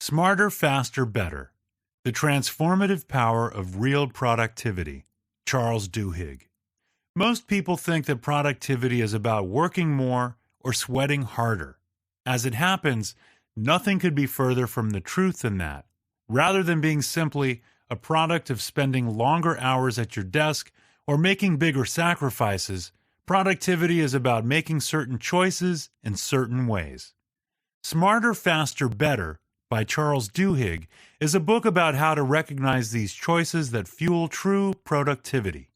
Smarter, Faster, Better. The Transformative Power of Real Productivity. Charles Duhigg. Most people think that productivity is about working more or sweating harder. As it happens, nothing could be further from the truth than that. Rather than being simply a product of spending longer hours at your desk or making bigger sacrifices, productivity is about making certain choices in certain ways. Smarter, Faster, Better by Charles Duhigg is a book about how to recognize these choices that fuel true productivity.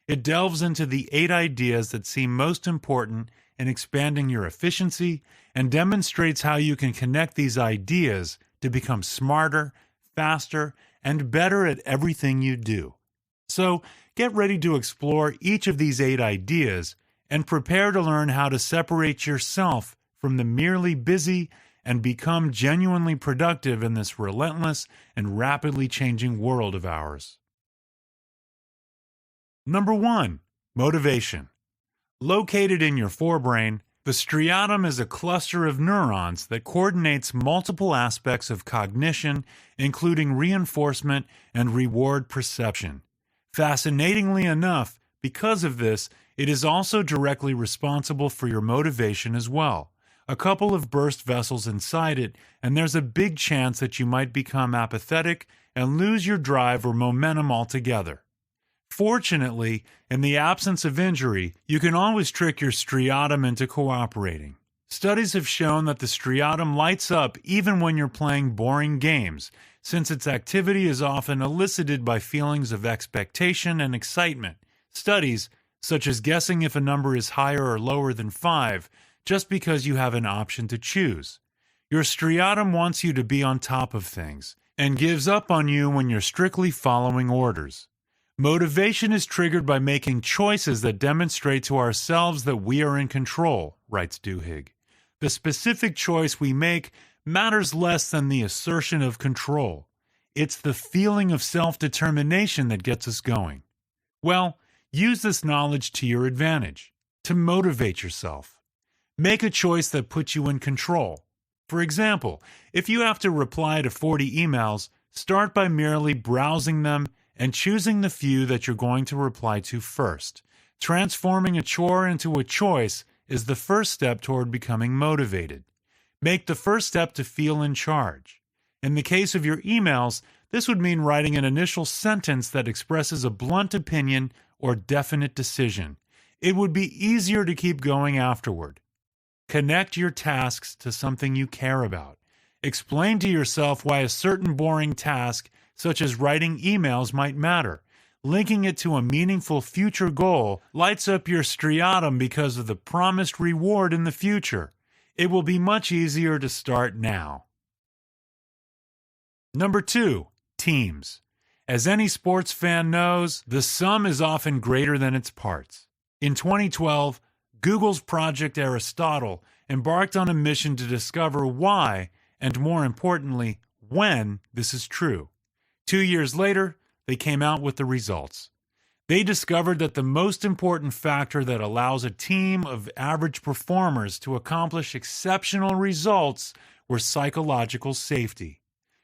It delves into the 8 ideas that seem most important in expanding your efficiency and demonstrates how you can connect these ideas to become smarter, faster, and better at everything you do. So, get ready to explore each of these 8 ideas and prepare to learn how to separate yourself from the merely busy and become genuinely productive in this relentless and rapidly changing world of ours. Number 1. Motivation. Located in your forebrain, the striatum is a cluster of neurons that coordinates multiple aspects of cognition, including reinforcement and reward perception. Fascinatingly enough, because of this, it is also directly responsible for your motivation as well. A couple of burst vessels inside it, and there's a big chance that you might become apathetic and lose your drive or momentum altogether. Fortunately, in the absence of injury, you can always trick your striatum into cooperating. Studies have shown that the striatum lights up even when you're playing boring games, since its activity is often elicited by feelings of expectation and excitement. Studies, such as guessing if a number is higher or lower than 5, just because you have an option to choose. Your striatum wants you to be on top of things, and gives up on you when you're strictly following orders. Motivation is triggered by making choices that demonstrate to ourselves that we are in control, writes Duhigg. The specific choice we make matters less than the assertion of control. It's the feeling of self-determination that gets us going. Well, use this knowledge to your advantage, to motivate yourself. Make a choice that puts you in control. For example, if you have to reply to 40 emails, start by merely browsing them and choosing the few that you're going to reply to first. Transforming a chore into a choice is the first step toward becoming motivated. Make the first step to feel in charge. In the case of your emails, this would mean writing an initial sentence that expresses a blunt opinion or definite decision. It would be easier to keep going afterward. Connect your tasks to something you care about. Explain to yourself why a certain boring task, such as writing emails, might matter. Linking it to a meaningful future goal lights up your striatum because of the promised reward in the future. It will be much easier to start now. Number 2. Teams. As any sports fan knows, the sum is often greater than its parts. In 2012, Google's Project Aristotle embarked on a mission to discover why, and more importantly, when this is true. 2 years later, they came out with the results. They discovered that the most important factor that allows a team of average performers to accomplish exceptional results were psychological safety.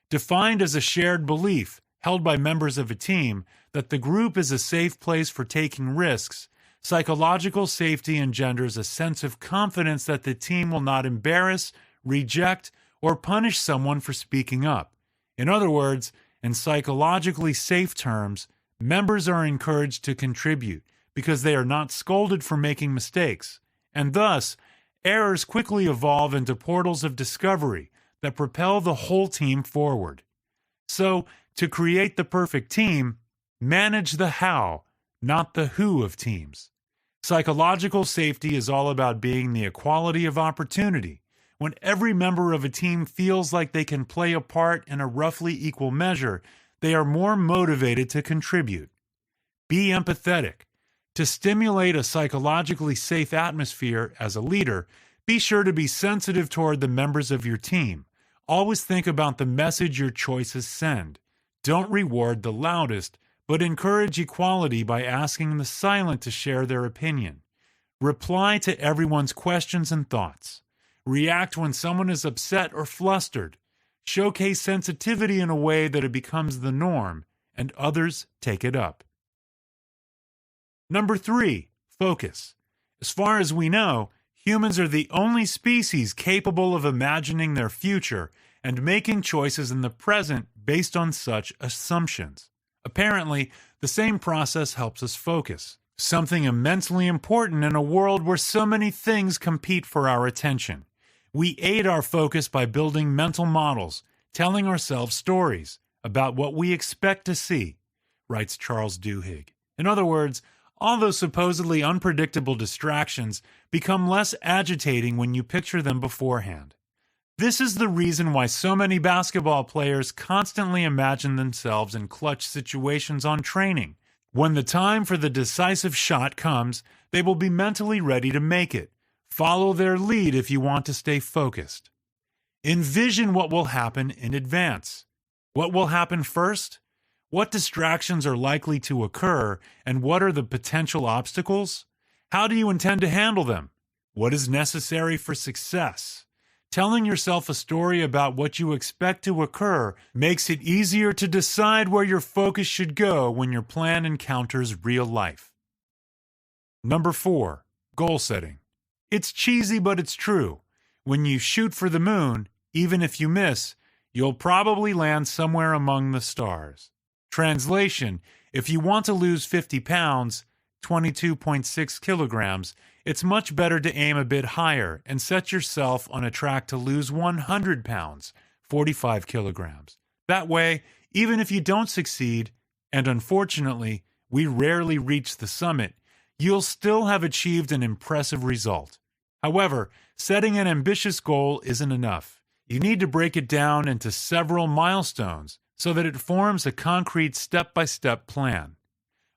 Defined as a shared belief held by members of a team that the group is a safe place for taking risks, psychological safety engenders a sense of confidence that the team will not embarrass, reject, or punish someone for speaking up. In other words, in psychologically safe terms, members are encouraged to contribute because they are not scolded for making mistakes, and thus, errors quickly evolve into portals of discovery that propel the whole team forward. So, to create the perfect team, manage the how, not the who of teams. Psychological safety is all about being the equality of opportunity. When every member of a team feels like they can play a part in a roughly equal measure, they are more motivated to contribute. Be empathetic. To stimulate a psychologically safe atmosphere as a leader, be sure to be sensitive toward the members of your team. Always think about the message your choices send. Don't reward the loudest, but encourage equality by asking the silent to share their opinion. Reply to everyone's questions and thoughts. React when someone is upset or flustered. showcase sensitivity in a way that it becomes the norm, and others take it up. Number 3, focus. As far as we know, humans are the only species capable of imagining their future and making choices in the present based on such assumptions. Apparently, the same process helps us focus, something immensely important in a world where so many things compete for our attention. We aid our focus by building mental models, telling ourselves stories about what we expect to see, writes Charles Duhigg. In other words, all those supposedly unpredictable distractions become less agitating when you picture them beforehand. This is the reason why so many basketball players constantly imagine themselves in clutch situations on training. When the time for the decisive shot comes, they will be mentally ready to make it. Follow their lead if you want to stay focused. Envision what will happen in advance. What will happen first? What distractions are likely to occur, and what are the potential obstacles? How do you intend to handle them? What is necessary for success? Telling yourself a story about what you expect to occur makes it easier to decide where your focus should go when your plan encounters real life. Number 4, goal setting. It's cheesy, but it's true. When you shoot for the moon, even if you miss, you'll probably land somewhere among the stars. Translation: if you want to lose 50 pounds, 22.6 kilograms, it's much better to aim a bit higher and set yourself on a track to lose 100 pounds, 45 kilograms. That way, even if you don't succeed, and unfortunately, we rarely reach the summit, you'll still have achieved an impressive result. However, setting an ambitious goal isn't enough. You need to break it down into several milestones so that it forms a concrete step-by-step plan.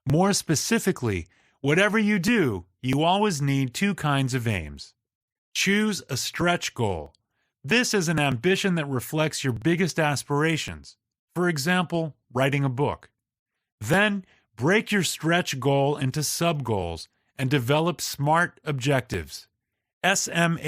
More specifically, whatever you do, you always need 2 kinds of aims. Choose a stretch goal. This is an ambition that reflects your biggest aspirations. For example, writing a book. Then, break your stretch goal into sub-goals and develop SMART objectives. SMART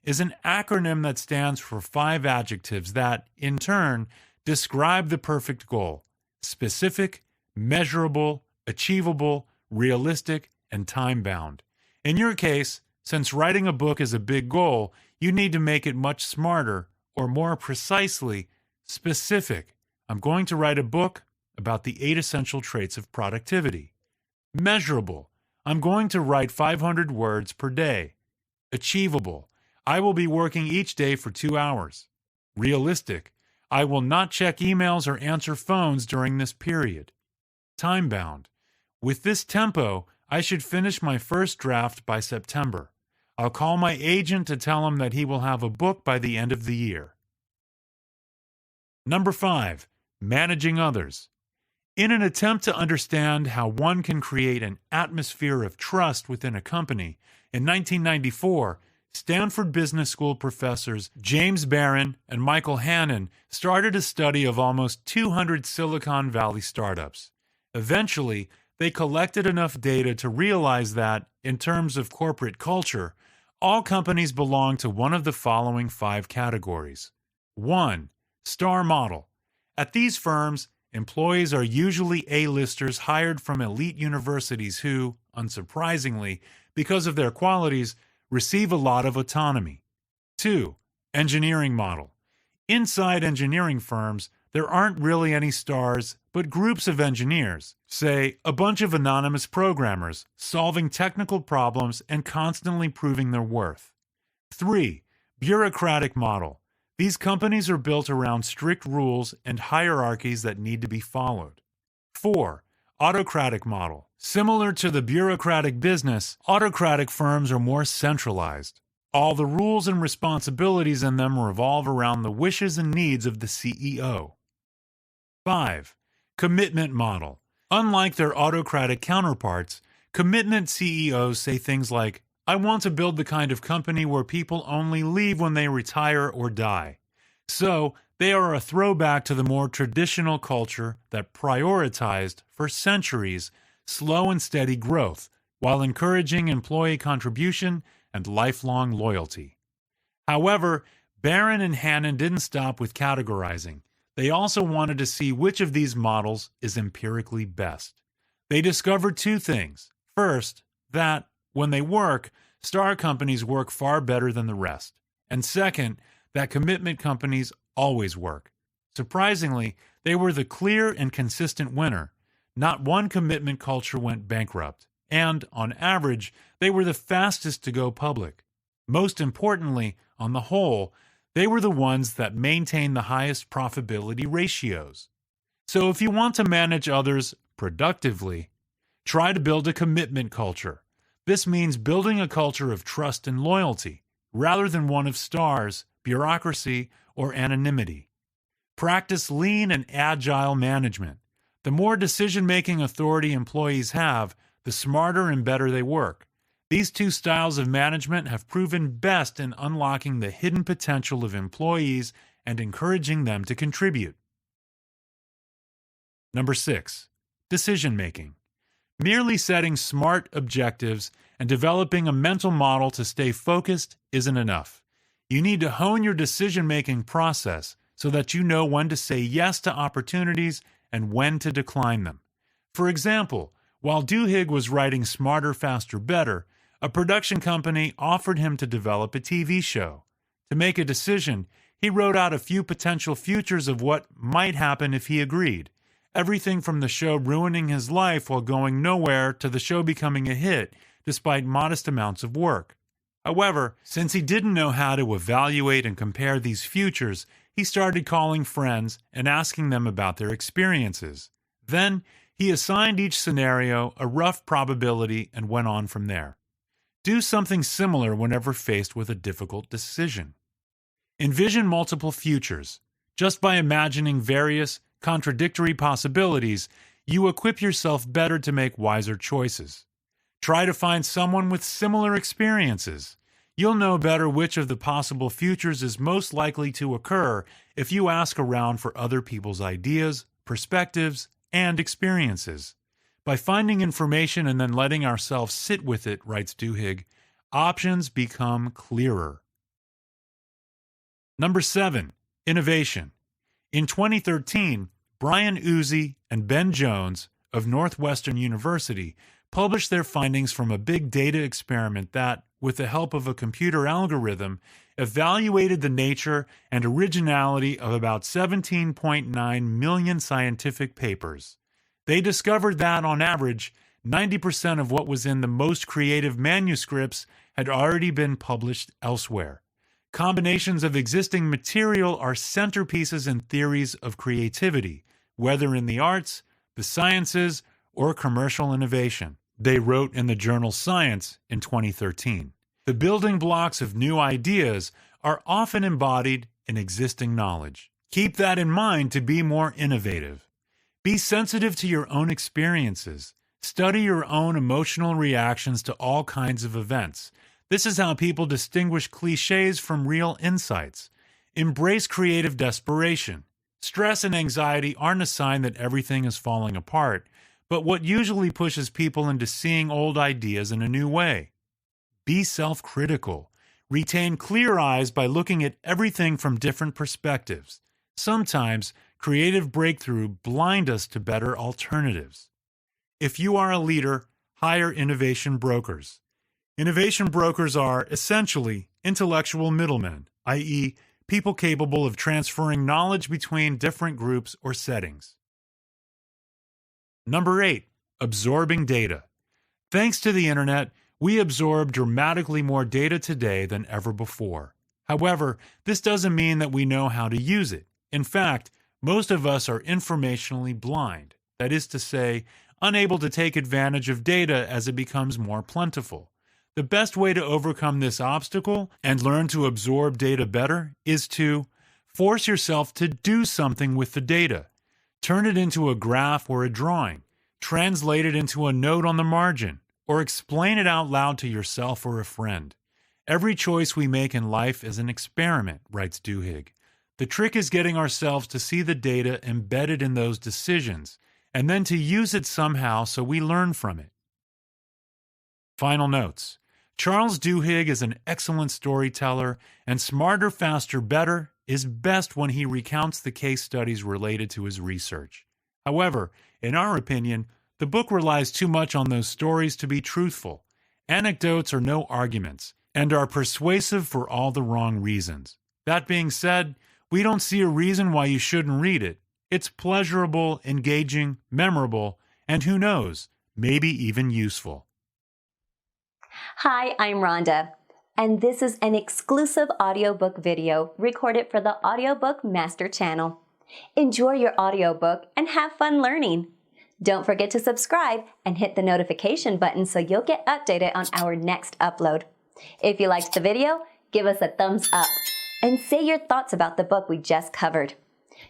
is an acronym that stands for 5 adjectives that, in turn, describe the perfect goal: specific, measurable, achievable, realistic, and time-bound. In your case, since writing a book is a big goal, you need to make it much smarter, or more precisely, specific. I'm going to write a book about the 8 essential traits of productivity. Measurable. I'm going to write 500 words per day. Achievable. I will be working each day for 2 hours. Realistic. I will not check emails or answer phones during this period. Time-bound. With this tempo, I should finish my first draft by September. I'll call my agent to tell him that he will have a book by the end of the year. Number 5, managing others. In an attempt to understand how one can create an atmosphere of trust within a company, in 1994, Stanford Business School professors James Barron and Michael Hannon started a study of almost 200 Silicon Valley startups. Eventually, they collected enough data to realize that, in terms of corporate culture, all companies belong to one of the following 5 categories. 1. Star model. At these firms, employees are usually A-listers hired from elite universities who, unsurprisingly, because of their qualities, receive a lot of autonomy. 2. Engineering model. Inside engineering firms, there aren't really any stars, but groups of engineers, say a bunch of anonymous programmers, solving technical problems and constantly proving their worth. 3. Bureaucratic model. These companies are built around strict rules and hierarchies that need to be followed. 4. Autocratic model. Similar to the bureaucratic business, autocratic firms are more centralized. All the rules and responsibilities in them revolve around the wishes and needs of the CEO. 5. Commitment model. Unlike their autocratic counterparts, commitment CEOs say things like, "I want to build the kind of company where people only leave when they retire or die." So, they are a throwback to the more traditional culture that prioritized, for centuries, slow and steady growth, while encouraging employee contribution and lifelong loyalty. However, Barron and Hannon didn't stop with categorizing. They also wanted to see which of these models is empirically best. They discovered two things. First, that, when they work, star companies work far better than the rest. And second, that commitment companies always work. Surprisingly, they were the clear and consistent winner. Not one commitment culture went bankrupt. And, on average, they were the fastest to go public. Most importantly, on the whole, they were the ones that maintained the highest profitability ratios. So if you want to manage others productively, try to build a commitment culture. This means building a culture of trust and loyalty, rather than one of stars, bureaucracy, or anonymity. Practice lean and agile management. The more decision-making authority employees have, the smarter and better they work. These two styles of management have proven best in unlocking the hidden potential of employees and encouraging them to contribute. Number 6. Decision-making. Merely setting smart objectives and developing a mental model to stay focused isn't enough. You need to hone your decision-making process so that you know when to say yes to opportunities and when to decline them. For example, while Duhigg was writing Smarter, Faster, Better, a production company offered him to develop a TV show. To make a decision, he wrote out a few potential futures of what might happen if he agreed. Everything from the show ruining his life while going nowhere to the show becoming a hit, despite modest amounts of work. However, since he didn't know how to evaluate and compare these futures, he started calling friends and asking them about their experiences. Then, he assigned each scenario a rough probability and went on from there. Do something similar whenever faced with a difficult decision. Envision multiple futures. Just by imagining various, contradictory possibilities, you equip yourself better to make wiser choices. Try to find someone with similar experiences. You'll know better which of the possible futures is most likely to occur if you ask around for other people's ideas, perspectives, and experiences. By finding information and then letting ourselves sit with it, writes Duhigg, options become clearer. Number 7. Innovation. In 2013, Brian Uzi and Ben Jones of Northwestern University published their findings from a big data experiment that, with the help of a computer algorithm, evaluated the nature and originality of about 17.9 million scientific papers. They discovered that, on average, 90% of what was in the most creative manuscripts had already been published elsewhere. Combinations of existing material are centerpieces in theories of creativity, whether in the arts, the sciences, or commercial innovation. They wrote in the journal Science in 2013. The building blocks of new ideas are often embodied in existing knowledge. Keep that in mind to be more innovative. Be sensitive to your own experiences. Study your own emotional reactions to all kinds of events. This is how people distinguish cliches from real insights. Embrace creative desperation. Stress and anxiety aren't a sign that everything is falling apart, but what usually pushes people into seeing old ideas in a new way. Be self-critical. Retain clear eyes by looking at everything from different perspectives. Sometimes, creative breakthrough blind us to better alternatives. If you are a leader, hire innovation brokers. Innovation brokers are, essentially, intellectual middlemen, i.e., people capable of transferring knowledge between different groups or settings. Number 8. Absorbing data. Thanks to the internet, we absorb dramatically more data today than ever before. However, this doesn't mean that we know how to use it. In fact, most of us are informationally blind, that is to say, unable to take advantage of data as it becomes more plentiful. The best way to overcome this obstacle and learn to absorb data better is to force yourself to do something with the data. Turn it into a graph or a drawing. Translate it into a note on the margin, or explain it out loud to yourself or a friend. Every choice we make in life is an experiment, writes Duhigg. The trick is getting ourselves to see the data embedded in those decisions, and then to use it somehow so we learn from it. Final notes. Charles Duhigg is an excellent storyteller, and Smarter, Faster, Better is best when he recounts the case studies related to his research. However, in our opinion, the book relies too much on those stories to be truthful. Anecdotes are no arguments, and are persuasive for all the wrong reasons. That being said, we don't see a reason why you shouldn't read it. It's pleasurable, engaging, memorable, and who knows, maybe even useful. Hi, I'm Rhonda, and this is an exclusive audiobook video recorded for the Audiobook Master channel. Enjoy your audiobook and have fun learning. Don't forget to subscribe and hit the notification button so you'll get updated on our next upload. If you liked the video, give us a thumbs up and say your thoughts about the book we just covered.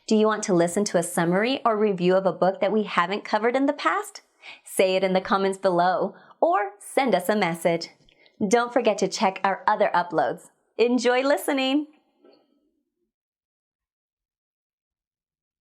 Do you want to listen to a summary or review of a book that we haven't covered in the past? Say it in the comments below or send us a message. Don't forget to check our other uploads. Enjoy listening!